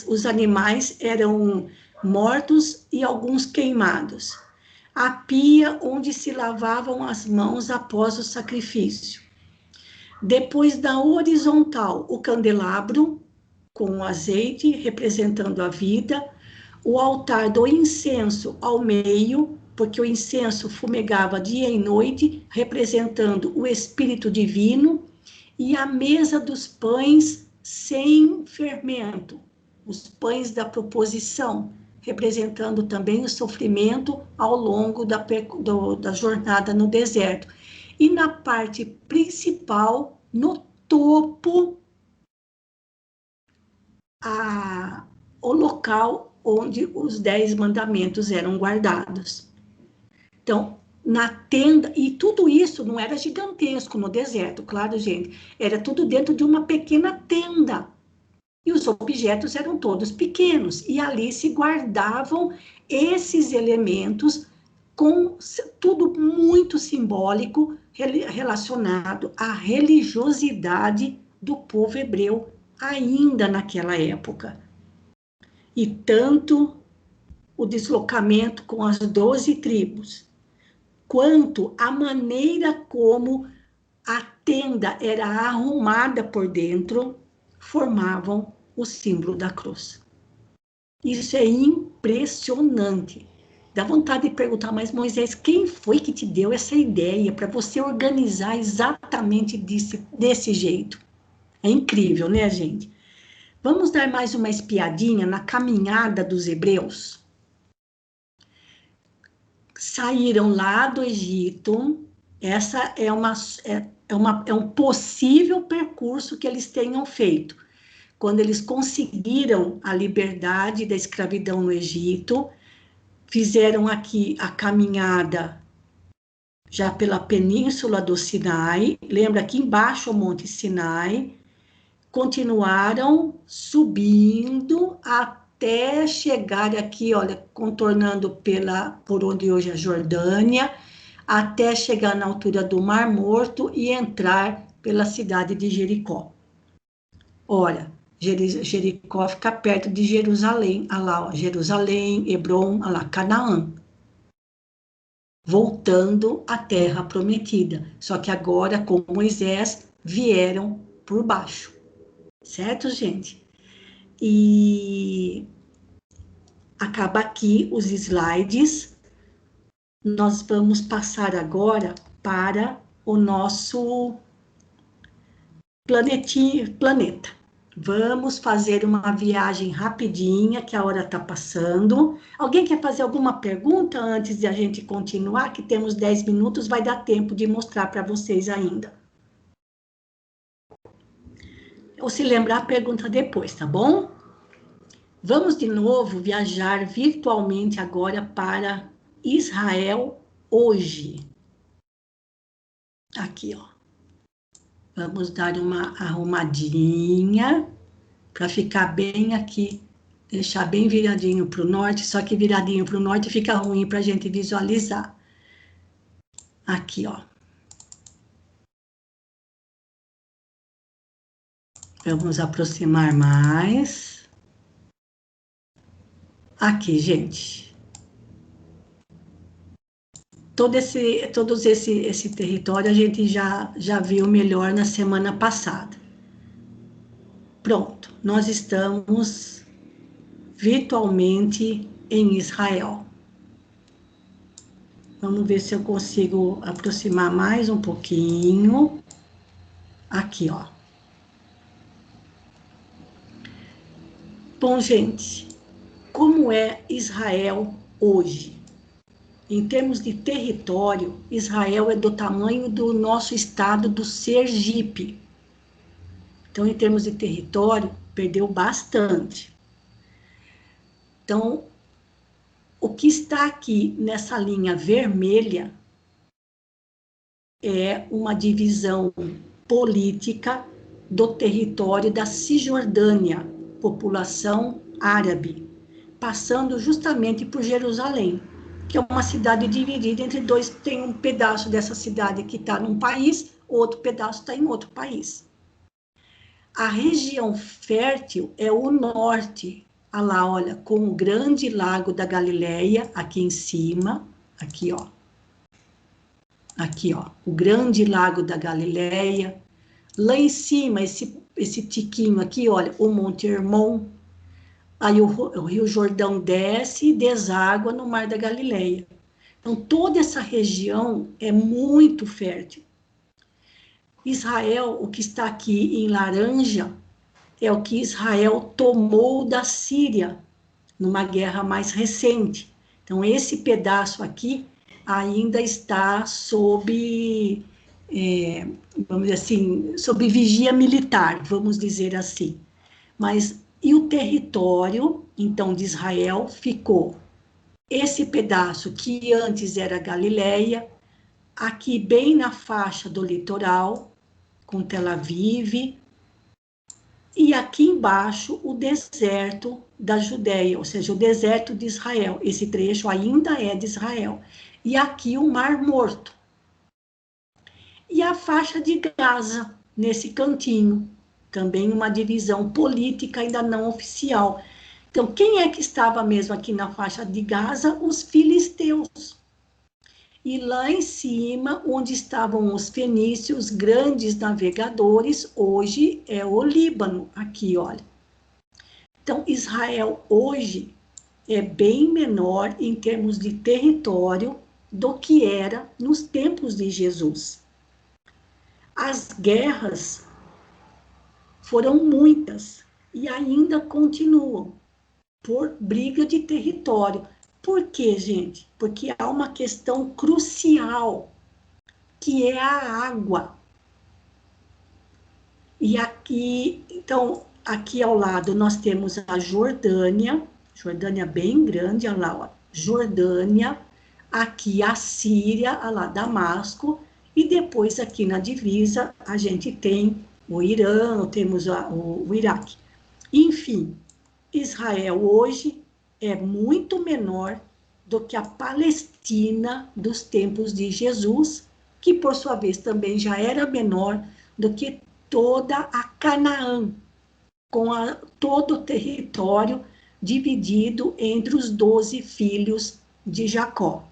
S1: os animais eram mortos e alguns queimados. A pia onde se lavavam as mãos após o sacrifício. Depois da horizontal, o candelabro com azeite representando a vida, o altar do incenso ao meio, porque o incenso fumegava dia e noite, representando o Espírito Divino, e a mesa dos pães sem fermento, os pães da proposição, representando também o sofrimento ao longo da jornada no deserto. E na parte principal, no topo, o local onde os 10 mandamentos eram guardados. Então, na tenda, e tudo isso não era gigantesco no deserto, claro, gente, era tudo dentro de uma pequena tenda. E os objetos eram todos pequenos, e ali se guardavam esses elementos com tudo muito simbólico relacionado à religiosidade do povo hebreu ainda naquela época. E tanto o deslocamento com as 12 tribos, quanto a maneira como a tenda era arrumada por dentro, formavam o símbolo da cruz. Isso é impressionante. Dá vontade de perguntar, mas Moisés, quem foi que te deu essa ideia para você organizar exatamente desse jeito? É incrível, né, gente? Vamos dar mais uma espiadinha na caminhada dos hebreus? Saíram lá do Egito, essa é um possível percurso que eles tenham feito. Quando eles conseguiram a liberdade da escravidão no Egito, fizeram aqui a caminhada já pela península do Sinai, lembra aqui embaixo o Monte Sinai, continuaram subindo até chegar aqui, olha, contornando por onde hoje é a Jordânia, até chegar na altura do Mar Morto e entrar pela cidade de Jericó. Olha, Jericó fica perto de Jerusalém, olha lá, ó, Jerusalém, Hebrom, olha lá, Canaã. Voltando à terra prometida, só que agora com Moisés vieram por baixo. Certo, gente? E acaba aqui os slides. Nós vamos passar agora para o nosso planeta. Vamos fazer uma viagem rapidinha, que a hora está passando. Alguém quer fazer alguma pergunta antes de a gente continuar? Que temos 10 minutos, vai dar tempo de mostrar para vocês ainda. Ou se lembrar, pergunta depois, tá bom? Vamos de novo viajar virtualmente agora para Israel hoje. Aqui, ó. Vamos dar uma arrumadinha para ficar bem aqui, deixar bem viradinho para o norte, só que viradinho para o norte fica ruim para a gente visualizar. Aqui, ó. Vamos aproximar mais. Aqui, gente. Todo esse território a gente já viu melhor na semana passada. Pronto, nós estamos virtualmente em Israel. Vamos ver se eu consigo aproximar mais um pouquinho. Aqui, ó. Bom, gente, como é Israel hoje? Em termos de território, Israel é do tamanho do nosso estado do Sergipe. Então, em termos de território, perdeu bastante. Então, o que está aqui nessa linha vermelha é uma divisão política do território da Cisjordânia, população árabe, passando justamente por Jerusalém, que é uma cidade dividida entre dois, tem um pedaço dessa cidade que está num país, outro pedaço está em outro país. A região fértil é o norte, lá, olha, com o grande lago da Galileia, aqui em cima, aqui, ó. Aqui, ó, o grande lago da Galileia. Lá em cima, esse tiquinho aqui, olha, o Monte Hermon. Aí o Rio Jordão desce e deságua no Mar da Galileia. Então, toda essa região é muito fértil. Israel, o que está aqui em laranja, é o que Israel tomou da Síria, numa guerra mais recente. Então, esse pedaço aqui ainda está sob, vamos dizer assim, sob vigia militar, vamos dizer assim. Mas, e o território, então, de Israel ficou esse pedaço que antes era Galileia, aqui bem na faixa do litoral, com Tel Aviv, e aqui embaixo o deserto da Judéia, ou seja, o deserto de Israel. Esse trecho ainda é de Israel. E aqui o Mar Morto. E a faixa de Gaza, nesse cantinho. Também uma divisão política ainda não oficial. Então, quem é que estava mesmo aqui na faixa de Gaza? Os filisteus. E lá em cima, onde estavam os fenícios, grandes navegadores, hoje é o Líbano, aqui, olha. Então, Israel hoje é bem menor em termos de território do que era nos tempos de Jesus. As guerras foram muitas e ainda continuam por briga de território. Por quê, gente? Porque há uma questão crucial, que é a água. E aqui, então, aqui ao lado nós temos a Jordânia bem grande, olha lá, ó, Jordânia, aqui a Síria, olha lá, Damasco, e depois aqui na divisa a gente tem o Irã, temos o Iraque. Enfim, Israel hoje é muito menor do que a Palestina dos tempos de Jesus, que por sua vez também já era menor do que toda a Canaã, com todo o território dividido entre os 12 filhos de Jacó.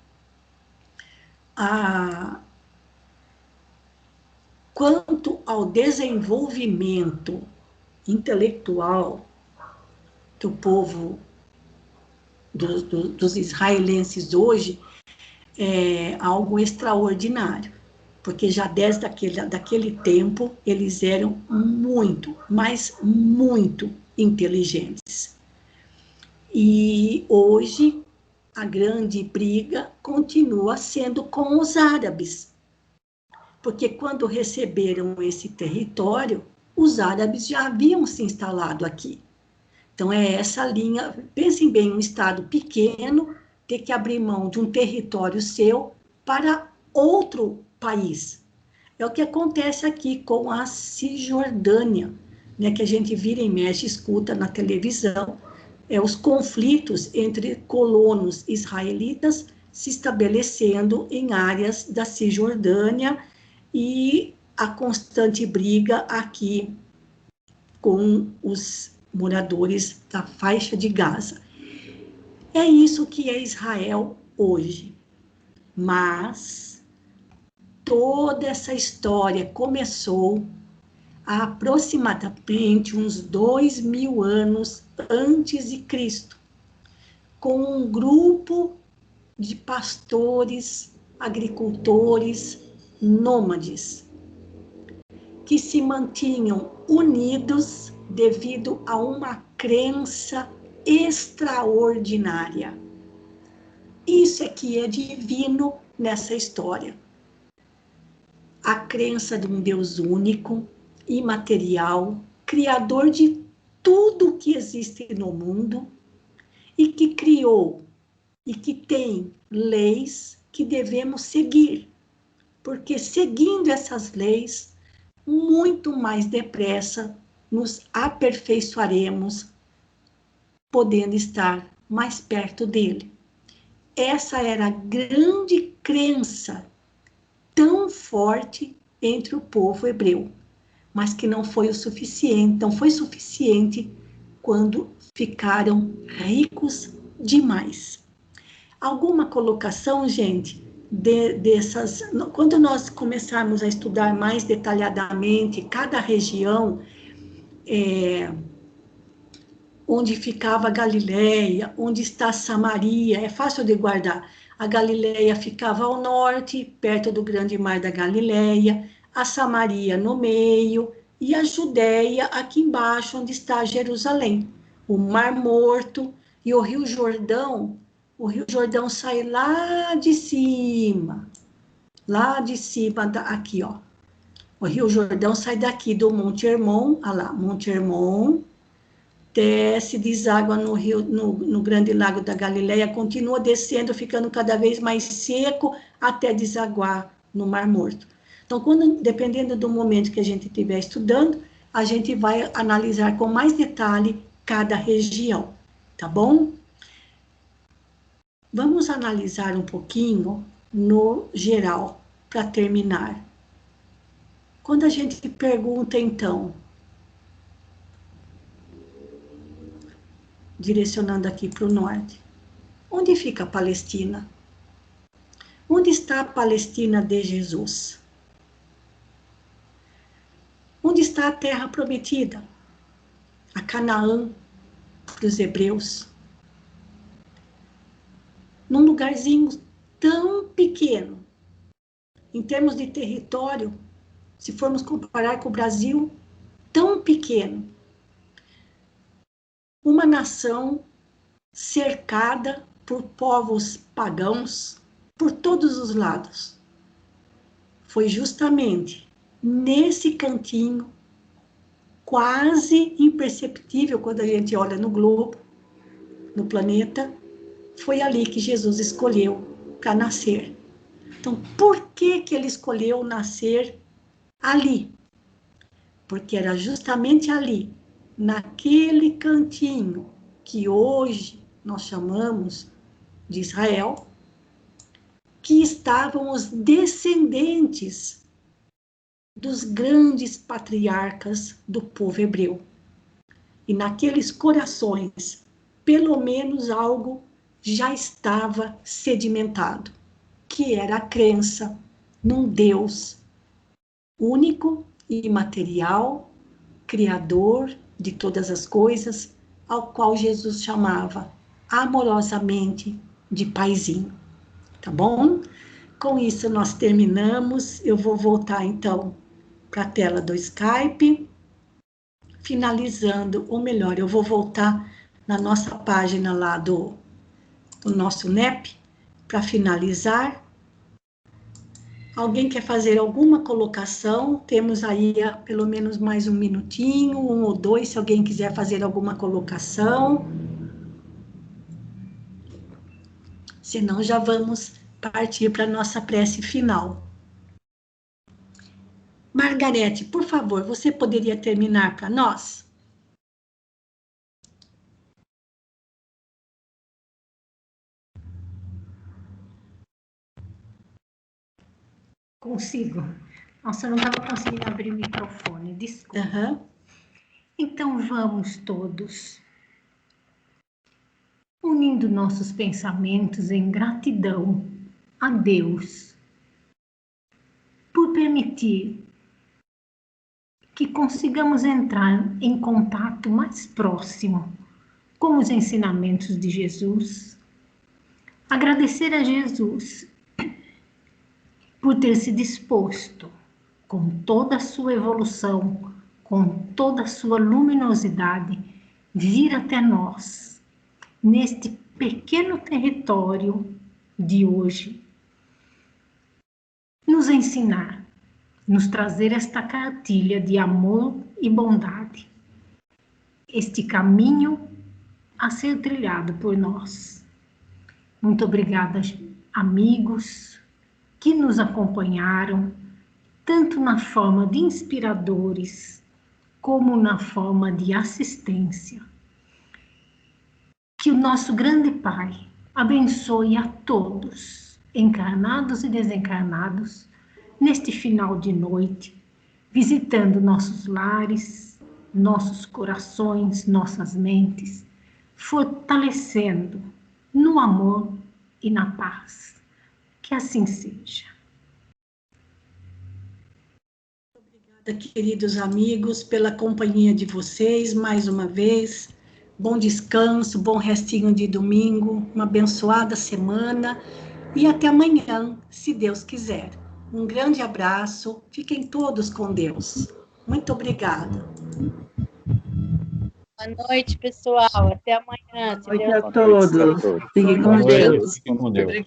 S1: Quanto ao desenvolvimento intelectual do povo, dos israelenses hoje, é algo extraordinário, porque já desde daquele tempo eles eram muito, mas muito inteligentes. E hoje a grande briga continua sendo com os árabes, porque quando receberam esse território, os árabes já haviam se instalado aqui. Então, é essa linha, pensem bem, um estado pequeno ter que abrir mão de um território seu para outro país. É o que acontece aqui com a Cisjordânia, né, que a gente vira e mexe, escuta na televisão, os conflitos entre colonos israelitas se estabelecendo em áreas da Cisjordânia e a constante briga aqui com os moradores da faixa de Gaza. É isso que é Israel hoje. Mas toda essa história começou há aproximadamente uns 2000 anos antes de Cristo, com um grupo de pastores agricultores, nômades, que se mantinham unidos devido a uma crença extraordinária. Isso é que é divino nessa história. A crença de um Deus único, imaterial, criador de tudo que existe no mundo e que criou e que tem leis que devemos seguir, porque seguindo essas leis, muito mais depressa nos aperfeiçoaremos, podendo estar mais perto dele. Essa era a grande crença, tão forte entre o povo hebreu, mas que não foi o suficiente, não foi suficiente quando ficaram ricos demais. Alguma colocação, gente, dessas... Quando nós começarmos a estudar mais detalhadamente cada região, onde ficava a Galileia, onde está Samaria, é fácil de guardar. A Galileia ficava ao norte, perto do grande mar da Galileia, a Samaria no meio, e a Judéia aqui embaixo, onde está Jerusalém. O Mar Morto e o Rio Jordão sai lá de cima, aqui, ó. O Rio Jordão sai daqui do Monte Hermon, olha lá, Monte Hermon, desce, deságua no grande lago da Galileia, continua descendo, ficando cada vez mais seco, até desaguar no Mar Morto. Então, dependendo do momento que a gente estiver estudando, a gente vai analisar com mais detalhe cada região, tá bom? Vamos analisar um pouquinho no geral, para terminar. Quando a gente pergunta, então, direcionando aqui para o norte, onde fica a Palestina? Onde está a Palestina de Jesus? Onde está a terra prometida? A Canaã dos hebreus? Num lugarzinho tão pequeno, em termos de território, se formos comparar com o Brasil, tão pequeno. Uma nação cercada por povos pagãos por todos os lados. Foi justamente nesse cantinho, quase imperceptível quando a gente olha no globo, no planeta, foi ali que Jesus escolheu para nascer. Então, por que ele escolheu nascer ali? Porque era justamente ali, naquele cantinho que hoje nós chamamos de Israel, que estavam os descendentes dos grandes patriarcas do povo hebreu. E naqueles corações, pelo menos algo já estava sedimentado, que era a crença num Deus único e imaterial, criador de todas as coisas, ao qual Jesus chamava amorosamente de paizinho. Tá bom? Com isso nós terminamos. Eu vou voltar então para a tela do Skype, finalizando, ou melhor, eu vou voltar na nossa página lá do nosso NEP para finalizar. Alguém quer fazer alguma colocação? Temos aí pelo menos mais um minutinho, 1 ou 2, se alguém quiser fazer alguma colocação. Senão já vamos partir para a nossa prece final. Margarete, por favor, você poderia terminar para nós?
S3: Consigo. Nossa, eu não estava conseguindo abrir o microfone, desculpa. Então vamos todos, unindo nossos pensamentos em gratidão a Deus por permitir que consigamos entrar em contato mais próximo com os ensinamentos de Jesus. Agradecer a Jesus
S4: por ter se disposto, com toda a sua evolução, com toda a sua luminosidade, vir até nós, neste pequeno território de hoje, nos ensinar, nos trazer esta cartilha de amor e bondade, este caminho a ser trilhado por nós. Muito obrigada, amigos que nos acompanharam, tanto na forma de inspiradores, como na forma de assistência. Que o nosso grande Pai abençoe a todos, encarnados e desencarnados, neste final de noite, visitando nossos lares, nossos corações, nossas mentes, fortalecendo no amor e na paz. Que assim seja.
S1: Obrigada, queridos amigos, pela companhia de vocês, mais uma vez. Bom descanso, bom restinho de domingo, uma abençoada semana e até amanhã, se Deus quiser. Um grande abraço, fiquem todos com Deus. Muito obrigada.
S5: Boa noite, pessoal. Até amanhã.
S6: Boa noite a todos. Fiquem com Deus.
S7: Fiquem com Deus.